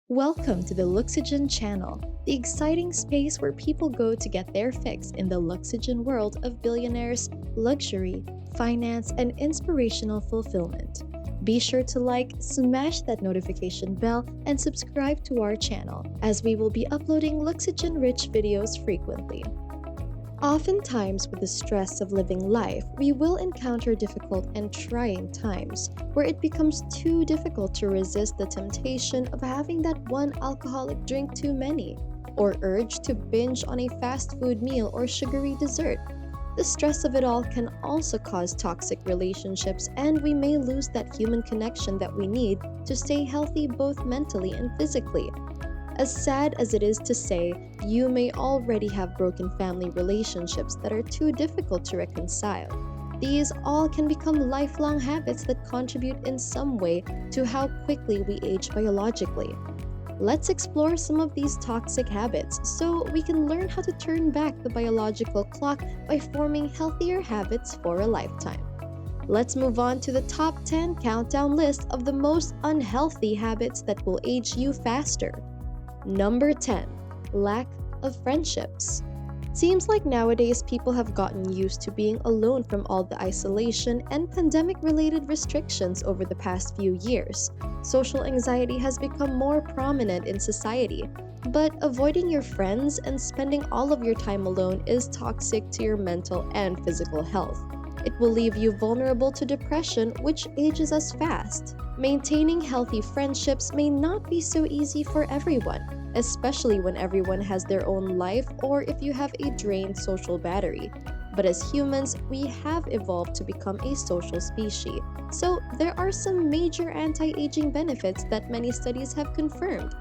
Welcome to the Luxygen channel, the exciting space where people go to get their fix in the Luxygen world of billionaires, luxury, finance, and inspirational fulfillment. Be sure to like, smash that notification bell, and subscribe to our channel as we will be uploading Luxygen-rich videos frequently. Oftentimes, with the stress of living life, we will encounter difficult and trying times where it becomes too difficult to resist the temptation of having that one alcoholic drink too many, or urge to binge on a fast food meal or sugary dessert. The stress of it all can also cause toxic relationships, and we may lose that human connection that we need to stay healthy both mentally and physically. As sad as it is to say, you may already have broken family relationships that are too difficult to reconcile. These all can become lifelong habits that contribute in some way to how quickly we age biologically. Let's explore some of these toxic habits so we can learn how to turn back the biological clock by forming healthier habits for a lifetime. Let's move on to the top 10 countdown list of the most unhealthy habits that will age you faster. Number 10. Lack of friendships. Seems like nowadays people have gotten used to being alone from all the isolation and pandemic-related restrictions over the past few years. Social anxiety has become more prominent in society, but avoiding your friends and spending all of your time alone is toxic to your mental and physical health. It will leave you vulnerable to depression, which ages us fast. Maintaining healthy friendships may not be so easy for everyone, especially when everyone has their own life or if you have a drained social battery. But as humans, we have evolved to become a social species. So there are some major anti-aging benefits that many studies have confirmed.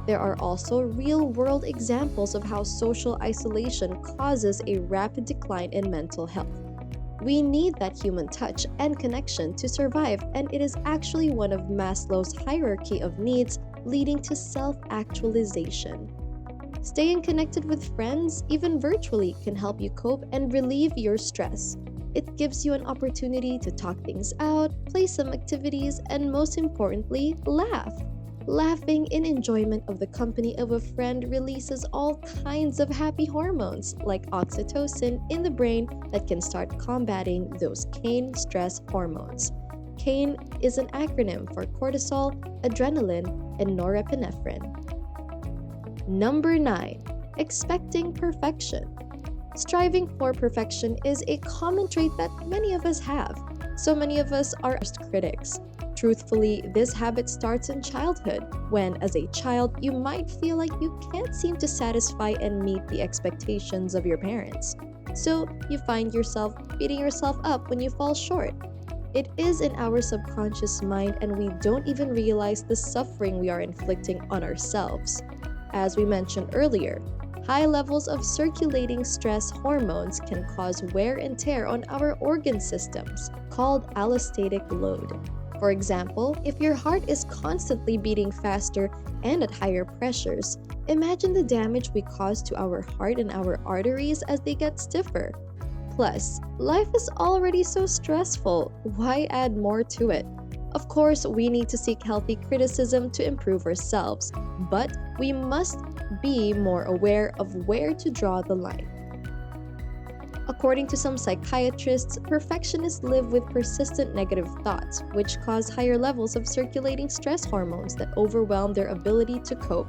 There are also real-world examples of how social isolation causes a rapid decline in mental health. We need that human touch and connection to survive, and it is actually one of Maslow's hierarchy of needs, leading to self-actualization. Staying connected with friends, even virtually, can help you cope and relieve your stress. It gives you an opportunity to talk things out, play some activities, and most importantly, laugh. Laughing in enjoyment of the company of a friend releases all kinds of happy hormones like oxytocin in the brain that can start combating those CAIN stress hormones. CAIN is an acronym for cortisol, adrenaline, and norepinephrine. Number 9. Expecting perfection. Striving for perfection is a common trait that many of us have. So many of us are worst critics. Truthfully, this habit starts in childhood, when, as a child, you might feel like you can't seem to satisfy and meet the expectations of your parents. So, you find yourself beating yourself up when you fall short. It is in our subconscious mind, and we don't even realize the suffering we are inflicting on ourselves. As we mentioned earlier, high levels of circulating stress hormones can cause wear and tear on our organ systems, called allostatic load. For example, if your heart is constantly beating faster and at higher pressures, imagine the damage we cause to our heart and our arteries as they get stiffer. Plus, life is already so stressful. Why add more to it? Of course, we need to seek healthy criticism to improve ourselves, but we must be more aware of where to draw the line. According to some psychiatrists, perfectionists live with persistent negative thoughts, which cause higher levels of circulating stress hormones that overwhelm their ability to cope.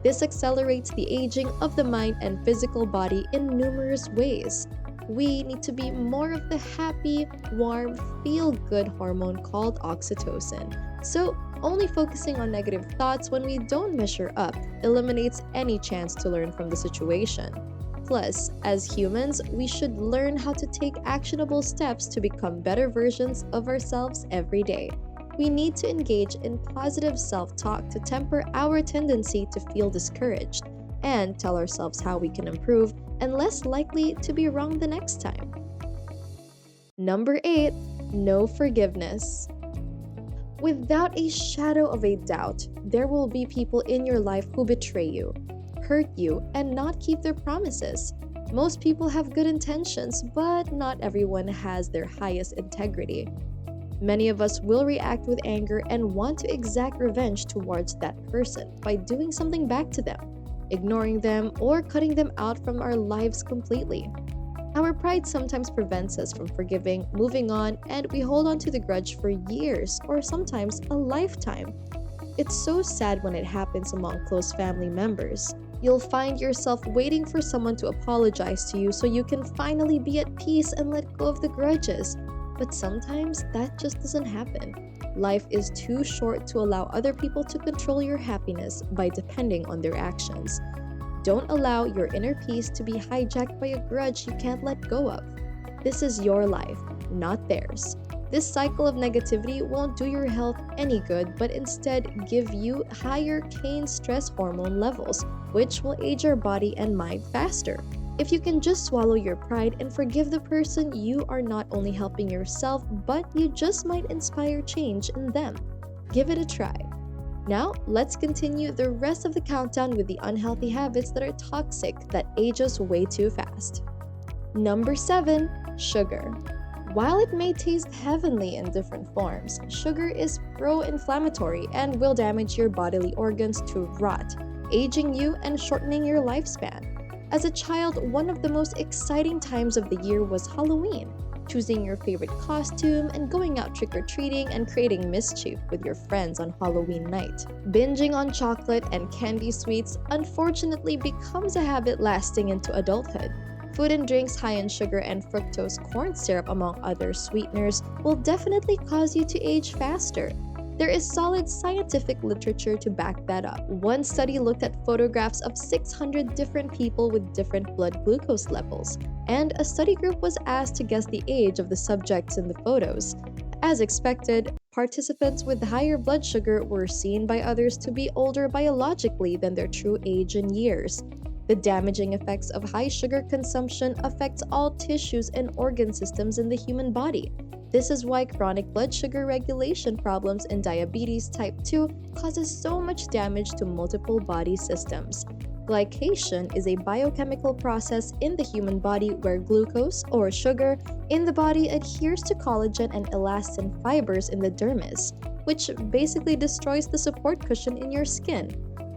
This accelerates the aging of the mind and physical body in numerous ways. We need to be more of the happy, warm, feel-good hormone called oxytocin. So, only focusing on negative thoughts when we don't measure up eliminates any chance to learn from the situation. Plus, as humans, we should learn how to take actionable steps to become better versions of ourselves every day. We need to engage in positive self-talk to temper our tendency to feel discouraged, and tell ourselves how we can improve and less likely to be wrong the next time. Number 8. No forgiveness. Without a shadow of a doubt, there will be people in your life who betray you, hurt you, and not keep their promises. Most people have good intentions, but not everyone has their highest integrity. Many of us will react with anger and want to exact revenge towards that person by doing something back to them, ignoring them, or cutting them out from our lives completely. Our pride sometimes prevents us from forgiving, moving on, and we hold on to the grudge for years or sometimes a lifetime. It's so sad when it happens among close family members. You'll find yourself waiting for someone to apologize to you so you can finally be at peace and let go of the grudges. But sometimes that just doesn't happen. Life is too short to allow other people to control your happiness by depending on their actions. Don't allow your inner peace to be hijacked by a grudge you can't let go of. This is your life, not theirs. This cycle of negativity won't do your health any good, but instead give you higher Cain stress hormone levels, which will age your body and mind faster. If you can just swallow your pride and forgive the person, you are not only helping yourself, but you just might inspire change in them. Give it a try. Now, let's continue the rest of the countdown with the unhealthy habits that are toxic that age us way too fast. Number 7. Sugar. While it may taste heavenly in different forms, sugar is pro-inflammatory and will damage your bodily organs to rot, aging you and shortening your lifespan. As a child, one of the most exciting times of the year was Halloween. Choosing your favorite costume and going out trick-or-treating and creating mischief with your friends on Halloween night. Binging on chocolate and candy sweets unfortunately becomes a habit lasting into adulthood. Food and drinks high in sugar and fructose corn syrup, among other sweeteners, will definitely cause you to age faster. There is solid scientific literature to back that up. One study looked at photographs of 600 different people with different blood glucose levels, and a study group was asked to guess the age of the subjects in the photos. As expected, participants with higher blood sugar were seen by others to be older biologically than their true age in years. The damaging effects of high sugar consumption affects all tissues and organ systems in the human body. This is why chronic blood sugar regulation problems in diabetes type 2 causes so much damage to multiple body systems. Glycation is a biochemical process in the human body where glucose, or sugar, in the body adheres to collagen and elastin fibers in the dermis, which basically destroys the support cushion in your skin.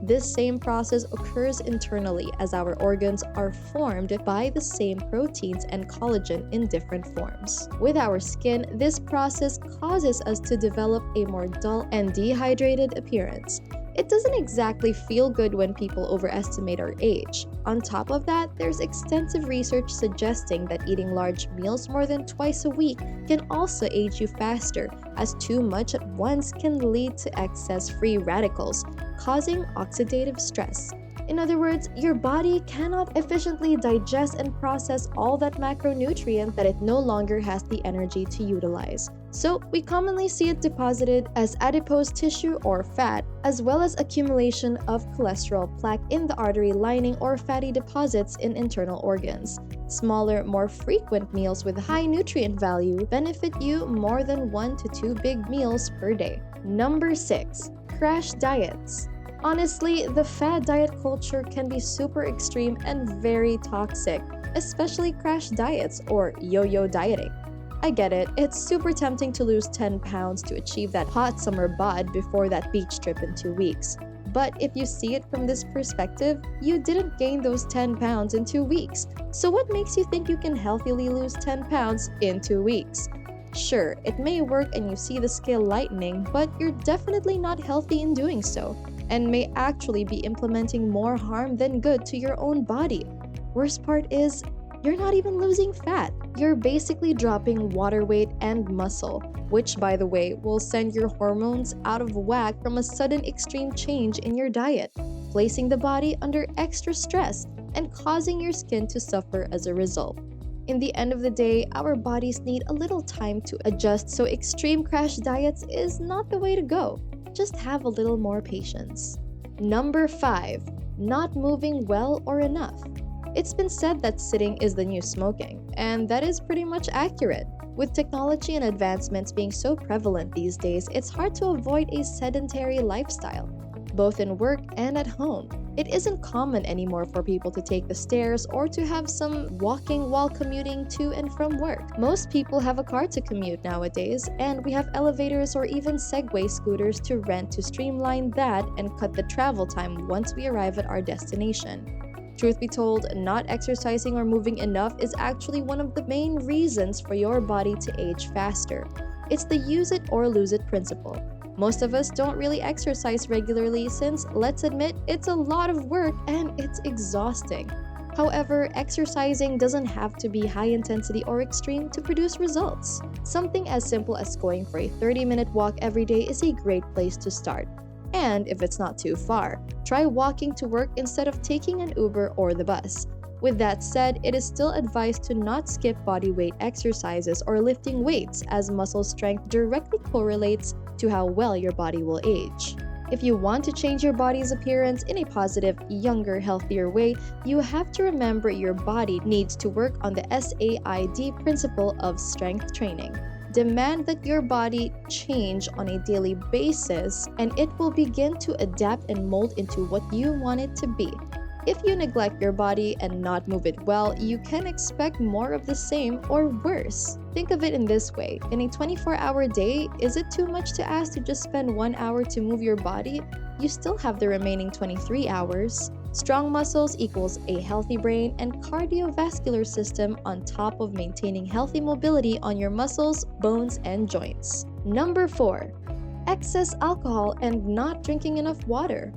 This same process occurs internally as our organs are formed by the same proteins and collagen in different forms. With our skin, this process causes us to develop a more dull and dehydrated appearance. It doesn't exactly feel good when people overestimate our age. On top of that, there's extensive research suggesting that eating large meals more than twice a week can also age you faster, as too much at once can lead to excess free radicals, causing oxidative stress. In other words, your body cannot efficiently digest and process all that macronutrient that it no longer has the energy to utilize. So, we commonly see it deposited as adipose tissue or fat, as well as accumulation of cholesterol plaque in the artery lining or fatty deposits in internal organs. Smaller, more frequent meals with high nutrient value benefit you more than 1 to 2 big meals per day. Number 6. Crash diets. Honestly, the fad diet culture can be super extreme and very toxic, especially crash diets or yo-yo dieting. I get it, it's super tempting to lose 10 pounds to achieve that hot summer bod before that beach trip in 2 weeks. But if you see it from this perspective, you didn't gain those 10 pounds in 2 weeks. So what makes you think you can healthily lose 10 pounds in 2 weeks? Sure, it may work and you see the scale lightening, but you're definitely not healthy in doing so, and may actually be implementing more harm than good to your own body. Worst part is, you're not even losing fat. You're basically dropping water weight and muscle, which, by the way, will send your hormones out of whack from a sudden extreme change in your diet, placing the body under extra stress and causing your skin to suffer as a result. In the end of the day, our bodies need a little time to adjust, so extreme crash diets is not the way to go. Just have a little more patience. Number 5. Not moving well or enough. It's been said that sitting is the new smoking, and that is pretty much accurate. With technology and advancements being so prevalent these days, it's hard to avoid a sedentary lifestyle, both in work and at home. It isn't common anymore for people to take the stairs or to have some walking while commuting to and from work. Most people have a car to commute nowadays, and we have elevators or even Segway scooters to rent to streamline that and cut the travel time once we arrive at our destination. Truth be told, not exercising or moving enough is actually one of the main reasons for your body to age faster. It's the use it or lose it principle. Most of us don't really exercise regularly since, let's admit, it's a lot of work and it's exhausting. However, exercising doesn't have to be high intensity or extreme to produce results. Something as simple as going for a 30-minute walk every day is a great place to start. And if it's not too far, try walking to work instead of taking an Uber or the bus. With that said, it is still advised to not skip body weight exercises or lifting weights, as muscle strength directly correlates to how well your body will age. If you want to change your body's appearance in a positive, younger, healthier way, you have to remember your body needs to work on the SAID principle of strength training. Demand that your body change on a daily basis, and it will begin to adapt and mold into what you want it to be. If you neglect your body and not move it well, you can expect more of the same or worse. Think of it in this way. In a 24-hour day, is it too much to ask to just spend 1 hour to move your body? You still have the remaining 23 hours. Strong muscles equals a healthy brain and cardiovascular system on top of maintaining healthy mobility on your muscles, bones, and joints. Number 4. Excess alcohol and not drinking enough water.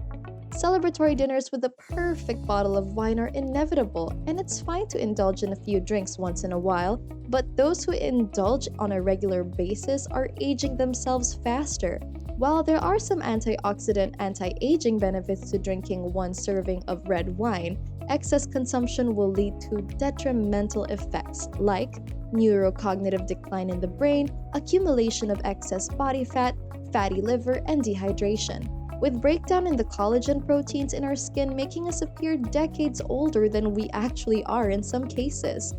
Celebratory dinners with the perfect bottle of wine are inevitable, and it's fine to indulge in a few drinks once in a while, but those who indulge on a regular basis are aging themselves faster. While there are some antioxidant, anti-aging benefits to drinking 1 serving of red wine, excess consumption will lead to detrimental effects like neurocognitive decline in the brain, accumulation of excess body fat, fatty liver, and dehydration, with breakdown in the collagen proteins in our skin making us appear decades older than we actually are in some cases.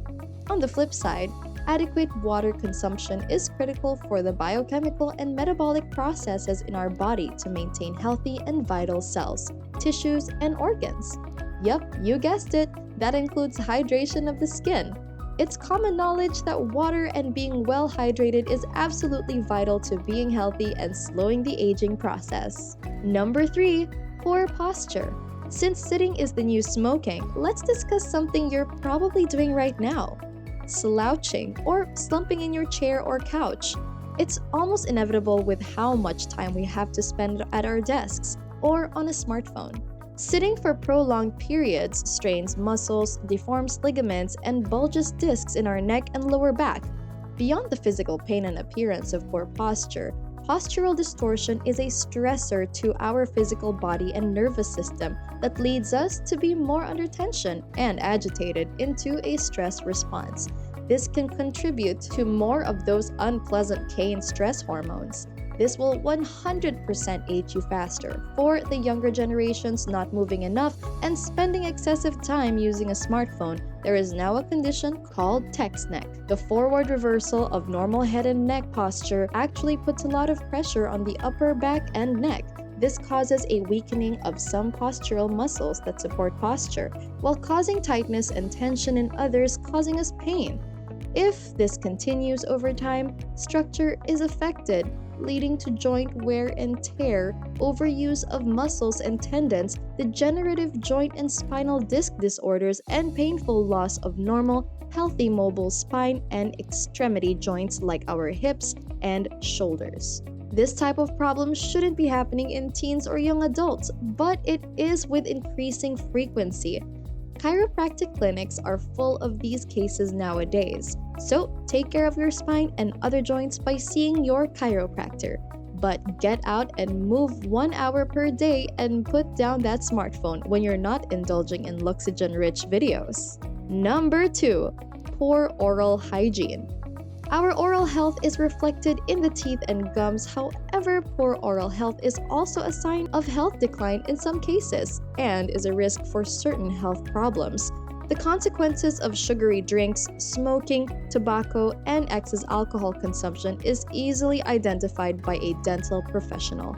On the flip side, adequate water consumption is critical for the biochemical and metabolic processes in our body to maintain healthy and vital cells, tissues, and organs. Yep, you guessed it, that includes hydration of the skin. It's common knowledge that water and being well hydrated is absolutely vital to being healthy and slowing the aging process. Number 3, poor posture. Since sitting is the new smoking, let's discuss something you're probably doing right now. Slouching or slumping in your chair or couch. It's almost inevitable with how much time we have to spend at our desks or on a smartphone. Sitting for prolonged periods strains muscles, deforms ligaments, and bulges discs in our neck and lower back. Beyond the physical pain and appearance of poor posture, postural distortion is a stressor to our physical body and nervous system that leads us to be more under tension and agitated into a stress response. This can contribute to more of those unpleasant K and stress hormones. This will 100% age you faster. For the younger generations not moving enough and spending excessive time using a smartphone, there is now a condition called text neck. The forward reversal of normal head and neck posture actually puts a lot of pressure on the upper back and neck. This causes a weakening of some postural muscles that support posture, while causing tightness and tension in others, causing us pain. If this continues over time, structure is affected, leading to joint wear and tear, overuse of muscles and tendons, degenerative joint and spinal disc disorders, and painful loss of normal, healthy mobile spine and extremity joints like our hips and shoulders. This type of problem shouldn't be happening in teens or young adults, but it is with increasing frequency. Chiropractic clinics are full of these cases nowadays, so take care of your spine and other joints by seeing your chiropractor. But get out and move 1 hour per day and put down that smartphone when you're not indulging in Luxogen-rich videos. Number 2, poor oral hygiene. Our oral health is reflected in the teeth and gums. However, poor oral health is also a sign of health decline in some cases and is a risk for certain health problems. The consequences of sugary drinks, smoking, tobacco, and excess alcohol consumption is easily identified by a dental professional.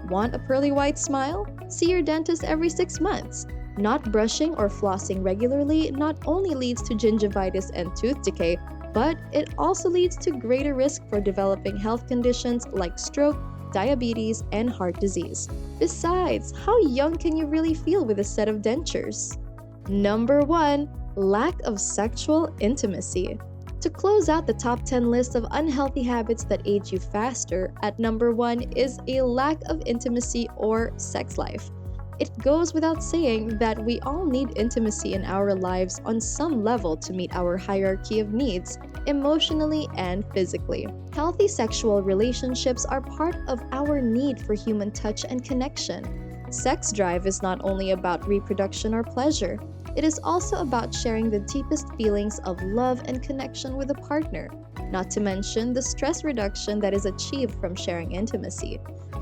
Want a pearly white smile? See your dentist every 6 months. Not brushing or flossing regularly not only leads to gingivitis and tooth decay, but it also leads to greater risk for developing health conditions like stroke, diabetes, and heart disease. Besides, how young can you really feel with a set of dentures? Number 1. Lack of sexual intimacy. To close out the top 10 list of unhealthy habits that age you faster, at number 1 is a lack of intimacy or sex life. It goes without saying that we all need intimacy in our lives on some level to meet our hierarchy of needs, emotionally and physically. Healthy sexual relationships are part of our need for human touch and connection. Sex drive is not only about reproduction or pleasure, it is also about sharing the deepest feelings of love and connection with a partner, not to mention the stress reduction that is achieved from sharing intimacy.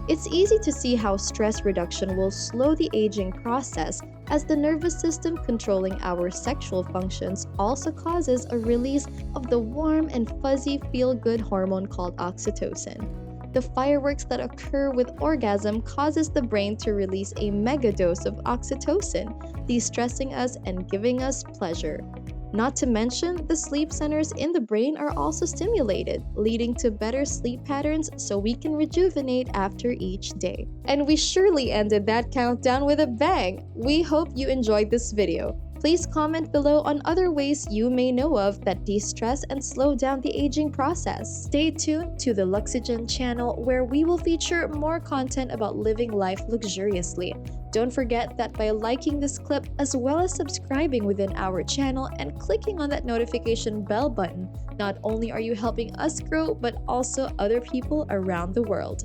It's easy to see how stress reduction will slow the aging process, as the nervous system controlling our sexual functions also causes a release of the warm and fuzzy feel-good hormone called oxytocin. The fireworks that occur with orgasm causes the brain to release a mega dose of oxytocin, de-stressing us and giving us pleasure. Not to mention, the sleep centers in the brain are also stimulated, leading to better sleep patterns so we can rejuvenate after each day. And we surely ended that countdown with a bang! We hope you enjoyed this video. Please comment below on other ways you may know of that de-stress and slow down the aging process. Stay tuned to the Luxygen channel, where we will feature more content about living life luxuriously. Don't forget that by liking this clip as well as subscribing within our channel and clicking on that notification bell button, not only are you helping us grow but also other people around the world.